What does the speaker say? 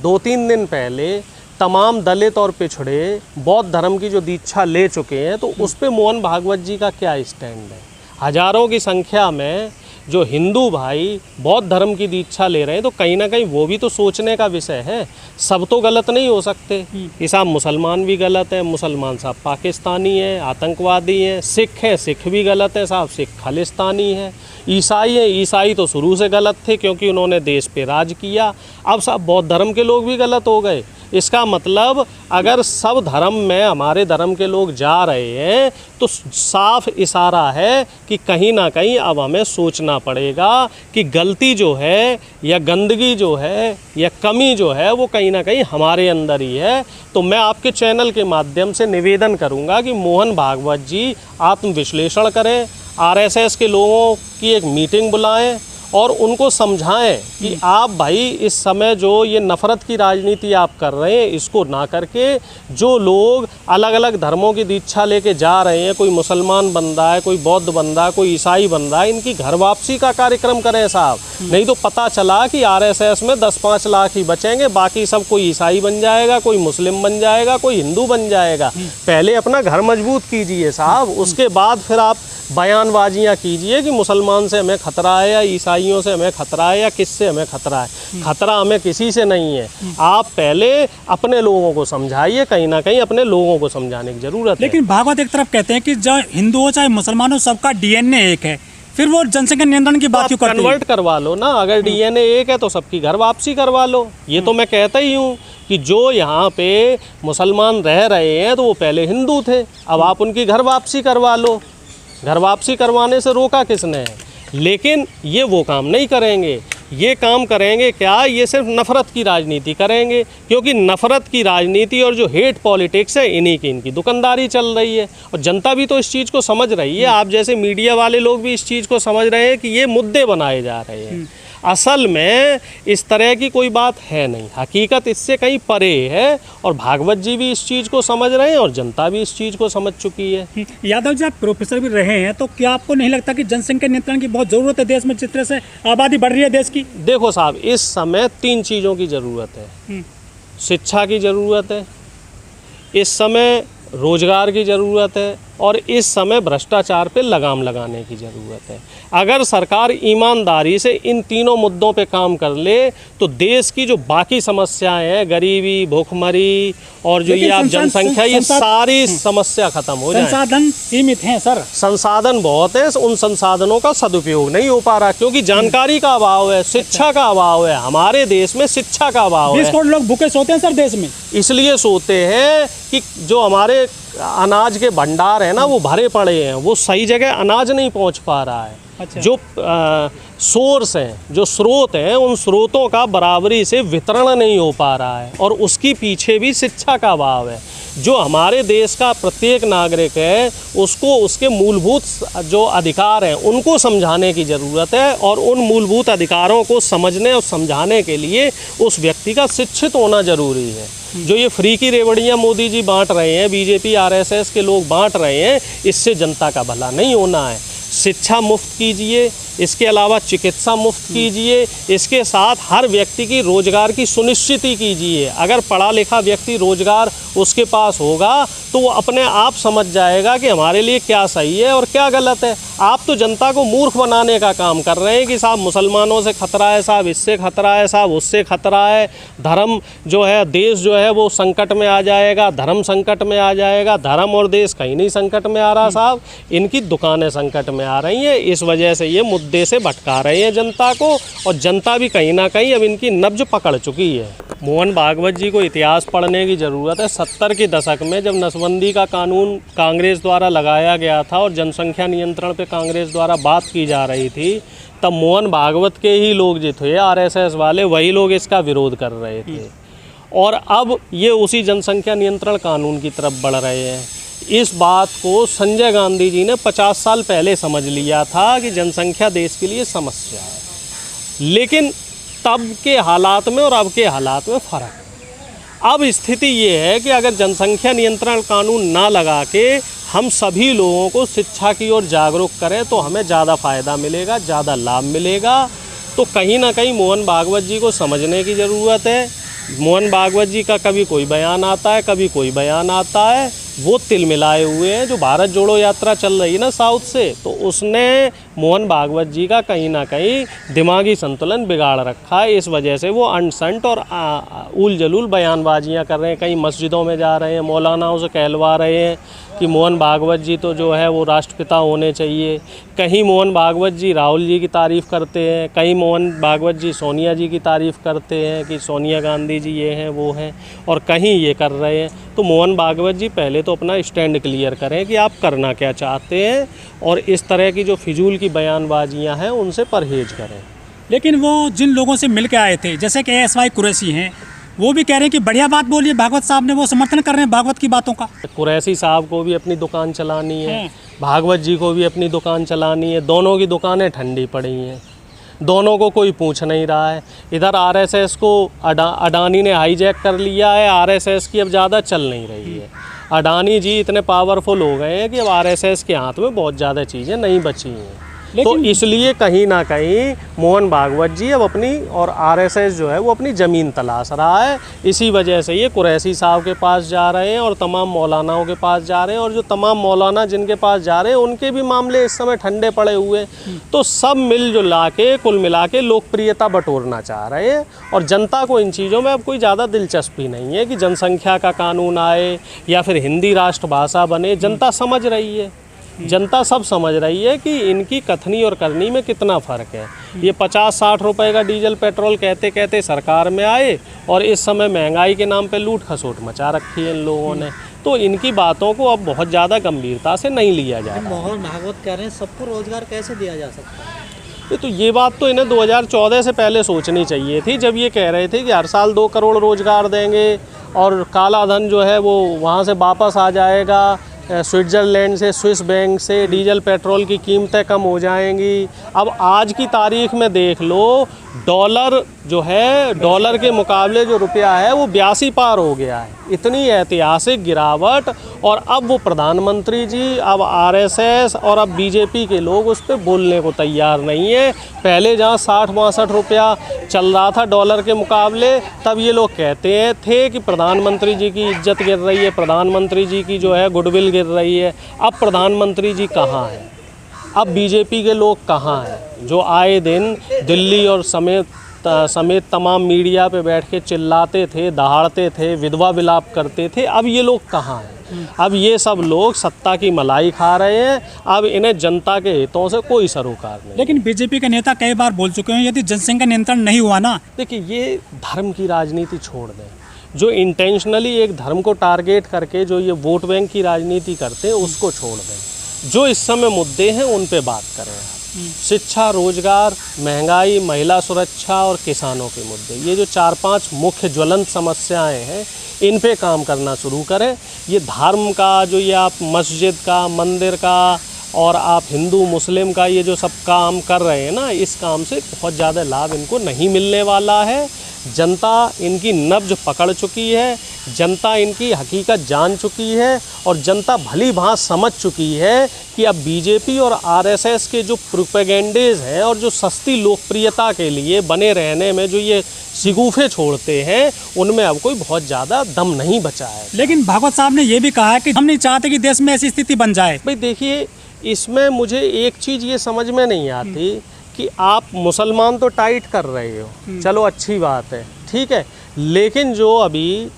2-3 दिन पहले तमाम दलित और पिछड़े बौद्ध धर्म की जो दीक्षा ले चुके हैं, तो उस पे मोहन भागवत जी का क्या स्टैंड है। हजारों की संख्या में जो हिंदू भाई बौद्ध धर्म की दीक्षा ले रहे हैं, तो कहीं ना कहीं वो भी तो सोचने का विषय है। सब तो गलत नहीं हो सकते कि साहब मुसलमान भी गलत है, मुसलमान साहब पाकिस्तानी है, आतंकवादी हैं, सिख हैं, सिख भी गलत है साहब, सिख खालिस्तानी है, ईसाई हैं, ईसाई तो शुरू से गलत थे क्योंकि उन्होंने देश पे राज किया। अब साहब बौद्ध धर्म के लोग भी गलत हो गए। इसका मतलब अगर सब धर्म में हमारे धर्म के लोग जा रहे हैं तो साफ इशारा है कि कहीं ना कहीं अब हमें सोचना पड़ेगा कि गलती जो है या गंदगी जो है या कमी जो है वो कहीं ना कहीं हमारे अंदर ही है। तो मैं आपके चैनल के माध्यम से निवेदन करूंगा कि मोहन भागवत जी आत्मविश्लेषण करें, आरएसएस के लोगों की एक मीटिंग बुलाएं और उनको समझाएं कि आप भाई इस समय जो ये नफ़रत की राजनीति आप कर रहे हैं, इसको ना करके जो लोग अलग अलग धर्मों की दीक्षा लेके जा रहे हैं, कोई मुसलमान बन रहा है, कोई बौद्ध बन रहा है, कोई ईसाई बन रहा है, इनकी घर वापसी का कार्यक्रम करें साहब। नहीं तो पता चला कि आरएसएस में 10-5 लाख ही बचेंगे, बाकी सब कोई ईसाई बन जाएगा, कोई मुस्लिम बन जाएगा, कोई हिंदू बन जाएगा। पहले अपना घर मजबूत कीजिए साहब, उसके बाद फिर आप बयानबाजियाँ कीजिए कि मुसलमान से हमें खतरा है या ईसाइयों से हमें खतरा है या किससे हमें खतरा है। खतरा हमें किसी से नहीं है। आप पहले अपने लोगों को समझाइए, कहीं ना कहीं अपने लोगों को समझाने की ज़रूरत है। लेकिन भागवत एक तरफ कहते हैं कि जो हिंदू हो चाहे मुसलमान हो, सबका डीएनए एक है, फिर वो जनसंख्या नियंत्रण की बात क्यों करते हैं? कन्वर्ट करवा लो ना, अगर डीएनए एक है तो सबकी घर वापसी करवा लो। ये तो मैं कहता ही हूँ कि जो यहाँ पे मुसलमान रह रहे हैं तो वो पहले हिंदू थे, अब आप उनकी घर वापसी करवा लो। घर वापसी करवाने से रोका किसने है? लेकिन ये वो काम नहीं करेंगे। ये काम करेंगे क्या? ये सिर्फ नफ़रत की राजनीति करेंगे, क्योंकि नफ़रत की राजनीति और जो हेट पॉलिटिक्स है इन्हीं की इनकी दुकानदारी चल रही है। और जनता भी तो इस चीज़ को समझ रही है, आप जैसे मीडिया वाले लोग भी इस चीज़ को समझ रहे हैं कि ये मुद्दे बनाए जा रहे हैं। असल में इस तरह की कोई बात है नहीं, हकीकत इससे कहीं परे है। और भागवत जी भी इस चीज़ को समझ रहे हैं और जनता भी इस चीज़ को समझ चुकी है। यादव जी, आप प्रोफेसर भी रहे हैं, तो क्या आपको नहीं लगता कि जनसंख्या नियंत्रण की बहुत ज़रूरत है देश में, जिस तरह से आबादी बढ़ रही है देश की? देखो साहब, इस समय 3 चीज़ों की ज़रूरत है। शिक्षा की ज़रूरत है, इस समय रोज़गार की ज़रूरत है, और इस समय भ्रष्टाचार पे लगाम लगाने की ज़रूरत है। अगर सरकार ईमानदारी से इन तीनों मुद्दों पे काम कर ले तो देश की जो बाकी समस्याएं हैं, गरीबी, भूखमरी और जो ये आप जनसंख्या, ये सारी समस्या खत्म हो जाए। संसाधन सीमित हैं सर, संसाधन बहुत है, उन संसाधनों का सदुपयोग नहीं हो पा रहा क्योंकि जानकारी का अभाव है, शिक्षा का अभाव है। हमारे देश में शिक्षा का अभाव है। 20 करोड़ लोग भूखे सोते हैं सर देश में। इसलिए सोते हैं कि जो हमारे अनाज के भंडार है ना वो भरे पड़े हैं, वो सही जगह अनाज नहीं पहुंच पा रहा है। अच्छा। जो सोर्स हैं, जो स्रोत हैं, उन स्रोतों का बराबरी से वितरण नहीं हो पा रहा है, और उसकी पीछे भी शिक्षा का अभाव है। जो हमारे देश का प्रत्येक नागरिक है उसको उसके मूलभूत जो अधिकार हैं उनको समझाने की ज़रूरत है, और उन मूलभूत अधिकारों को समझने और समझाने के लिए उस व्यक्ति का शिक्षित होना ज़रूरी है। जो ये फ्री की रेवड़ियाँ मोदी जी बांट रहे हैं, बीजेपी आरएसएस के लोग बांट रहे हैं, इससे जनता का भला नहीं होना है। शिक्षा मुफ्त कीजिए, इसके अलावा चिकित्सा मुफ्त कीजिए, इसके साथ हर व्यक्ति की रोज़गार की सुनिश्चिति कीजिए। अगर पढ़ा लिखा व्यक्ति रोज़गार उसके पास होगा तो वो अपने आप समझ जाएगा कि हमारे लिए क्या सही है और क्या गलत है। आप तो जनता को मूर्ख बनाने का काम कर रहे हैं कि साहब मुसलमानों से खतरा है, साहब इससे खतरा है, साहब उससे खतरा है, धर्म जो है, देश जो है वो संकट में आ जाएगा, धर्म संकट में आ जाएगा। धर्म और देश कहीं नहीं संकट में आ रहा साहब, इनकी दुकानें संकट में आ रही हैं। इस वजह से ये मुद्दे से भटका रहे हैं जनता को, और जनता भी कहीं ना कहीं अब इनकी नब्ज पकड़ चुकी है। मोहन भागवत जी को इतिहास पढ़ने की ज़रूरत है। 70 के दशक में जब नसबंदी का कानून कांग्रेस द्वारा लगाया गया था और जनसंख्या नियंत्रण पे कांग्रेस द्वारा बात की जा रही थी, तब मोहन भागवत के ही लोग जो थे, आरएसएस वाले, वही लोग इसका विरोध कर रहे थे। और अब ये उसी जनसंख्या नियंत्रण कानून की तरफ बढ़ रहे हैं। इस बात को संजय गांधी जी ने 50 साल पहले समझ लिया था कि जनसंख्या देश के लिए समस्या है, लेकिन तब के हालात में और अब के हालात में फ़र्क है। अब स्थिति ये है कि अगर जनसंख्या नियंत्रण कानून ना लगा के हम सभी लोगों को शिक्षा की ओर जागरूक करें तो हमें ज़्यादा फ़ायदा मिलेगा, ज़्यादा लाभ मिलेगा। तो कहीं ना कहीं मोहन भागवत जी को समझने की ज़रूरत है। मोहन भागवत जी का कभी कोई बयान आता है, कभी कोई बयान आता है, वो तिल मिलाए हुए हैं। जो भारत जोड़ो यात्रा चल रही है ना साउथ से, तो उसने मोहन भागवत जी का कहीं ना कहीं दिमागी संतुलन बिगाड़ रखा है। इस वजह से वो अनसंट और उल जलूल बयानबाजियां कर रहे हैं। कहीं मस्जिदों में जा रहे हैं, मौलानाओं से कहलवा रहे हैं कि मोहन भागवत जी तो जो है वो राष्ट्रपिता होने चाहिए। कहीं मोहन भागवत जी राहुल जी की तारीफ़ करते हैं, कहीं मोहन भागवत जी सोनिया जी की तारीफ़ करते हैं कि सोनिया गांधी जी ये हैं वो हैं, और कहीं ये कर रहे हैं। तो मोहन भागवत जी पहले तो अपना स्टैंड क्लियर करें कि आप करना क्या चाहते हैं, और इस तरह की जो फिजूल की बयानबाजियां हैं उनसे परहेज करें। लेकिन वो जिन लोगों से मिल के आए थे, जैसे कि एसवाई कुरैशी हैं, वो भी कह रहे हैं कि बढ़िया बात बोलिए भागवत साहब ने, वो समर्थन कर रहे हैं भागवत की बातों का। कुरैशी साहब को भी अपनी दुकान चलानी है, हाँ। भागवत जी को भी अपनी दुकान चलानी है। दोनों की दुकानें ठंडी पड़ी हैं, दोनों को कोई पूछ नहीं रहा है। इधर आरएसएस को अडानी ने हाईजैक कर लिया है, आरएसएस की अब ज़्यादा चल नहीं रही है। अडानी जी इतने पावरफुल हो गए हैं कि अब आरएसएस के हाथ में बहुत ज़्यादा चीज़ें नहीं बची हैं। तो इसलिए कहीं ना कहीं मोहन भागवत जी अब अपनी, और आरएसएस जो है वो अपनी ज़मीन तलाश रहा है। इसी वजह से ये कुरैशी साहब के पास जा रहे हैं और तमाम मौलानाओं के पास जा रहे हैं, और जो तमाम मौलाना जिनके पास जा रहे हैं उनके भी मामले इस समय ठंडे पड़े हुए हैं। तो सब मिलजुला के कुल मिला के लोकप्रियता बटोरना चाह रहे हैं, और जनता को इन चीज़ों में अब कोई ज़्यादा दिलचस्पी नहीं है कि जनसंख्या का कानून आए या फिर हिंदी राष्ट्रभाषा बने। जनता समझ रही है, जनता सब समझ रही है कि इनकी कथनी और करनी में कितना फ़र्क है। ये 50-60 रुपए का डीजल पेट्रोल कहते कहते सरकार में आए, और इस समय महंगाई के नाम पे लूट खसोट मचा रखी है इन लोगों ने। तो इनकी बातों को अब बहुत ज़्यादा गंभीरता से नहीं लिया जा रहा। मोहन भागवत कह रहे हैं सबको रोजगार कैसे दिया जा सकता है? तो ये बात तो इन्हें 2014 से पहले सोचनी चाहिए थी, जब ये कह रहे थे कि हर साल 2 करोड़ रोजगार देंगे और काला धन जो है वो वहाँ से वापस आ जाएगा, स्विट्ज़रलैंड से, स्विस बैंक से डीजल पेट्रोल की कीमतें कम हो जाएंगी। अब आज की तारीख में देख लो, डॉलर जो है, डॉलर के मुकाबले जो रुपया है वो 82 पार हो गया है। इतनी ऐतिहासिक गिरावट, और अब वो प्रधानमंत्री जी, अब आरएसएस और अब बीजेपी के लोग उस पर बोलने को तैयार नहीं है। पहले जहाँ 60-62 रुपया चल रहा था डॉलर के मुकाबले, तब ये लोग कहते हैं थे कि प्रधानमंत्री जी की इज्जत गिर रही है, प्रधानमंत्री जी की जो है गुडविल गिर रही है। अब प्रधानमंत्री जी कहाँ हैं? अब बीजेपी के लोग कहाँ हैं जो आए दिन दिल्ली और समेत तमाम मीडिया पे बैठ के चिल्लाते थे, दहाड़ते थे, विधवा विलाप करते थे? अब ये लोग कहाँ हैं? अब ये सब लोग सत्ता की मलाई खा रहे हैं। अब इन्हें जनता के हितों से कोई सरोकार नहीं। लेकिन बीजेपी के नेता कई बार बोल चुके हैं, यदि जनसंख्या नियंत्रण नहीं हुआ ना, देखिए, ये धर्म की राजनीति छोड़ दें। जो इंटेंशनली एक धर्म को टारगेट करके जो ये वोट बैंक की राजनीति करते हैं उसको छोड़ दें। जो इस समय मुद्दे हैं उन पे बात करें। शिक्षा, रोजगार, महंगाई, महिला सुरक्षा और किसानों के मुद्दे, ये जो 4-5 मुख्य ज्वलंत समस्याएं हैं, इन पे काम करना शुरू करें। ये धर्म का जो ये आप मस्जिद का, मंदिर का, और आप हिंदू मुस्लिम का ये जो सब काम कर रहे हैं ना, इस काम से बहुत ज़्यादा लाभ इनको नहीं मिलने वाला है। जनता इनकी नब्ज पकड़ चुकी है, जनता इनकी हकीकत जान चुकी है, और जनता भली भांति समझ चुकी है कि अब बीजेपी और आरएसएस के जो प्रोपेगेंडेज हैं और जो सस्ती लोकप्रियता के लिए बने रहने में जो ये शिगुफे छोड़ते हैं, उनमें अब कोई बहुत ज़्यादा दम नहीं बचा है। लेकिन भागवत साहब ने ये भी कहा है कि हम नहीं चाहते कि देश में ऐसी स्थिति बन जाए। भाई देखिए, इसमें मुझे एक चीज़ ये समझ में नहीं आती कि आप मुसलमान तो टाइट कर रहे हो, चलो अच्छी बात है, ठीक है, लेकिन जो अभी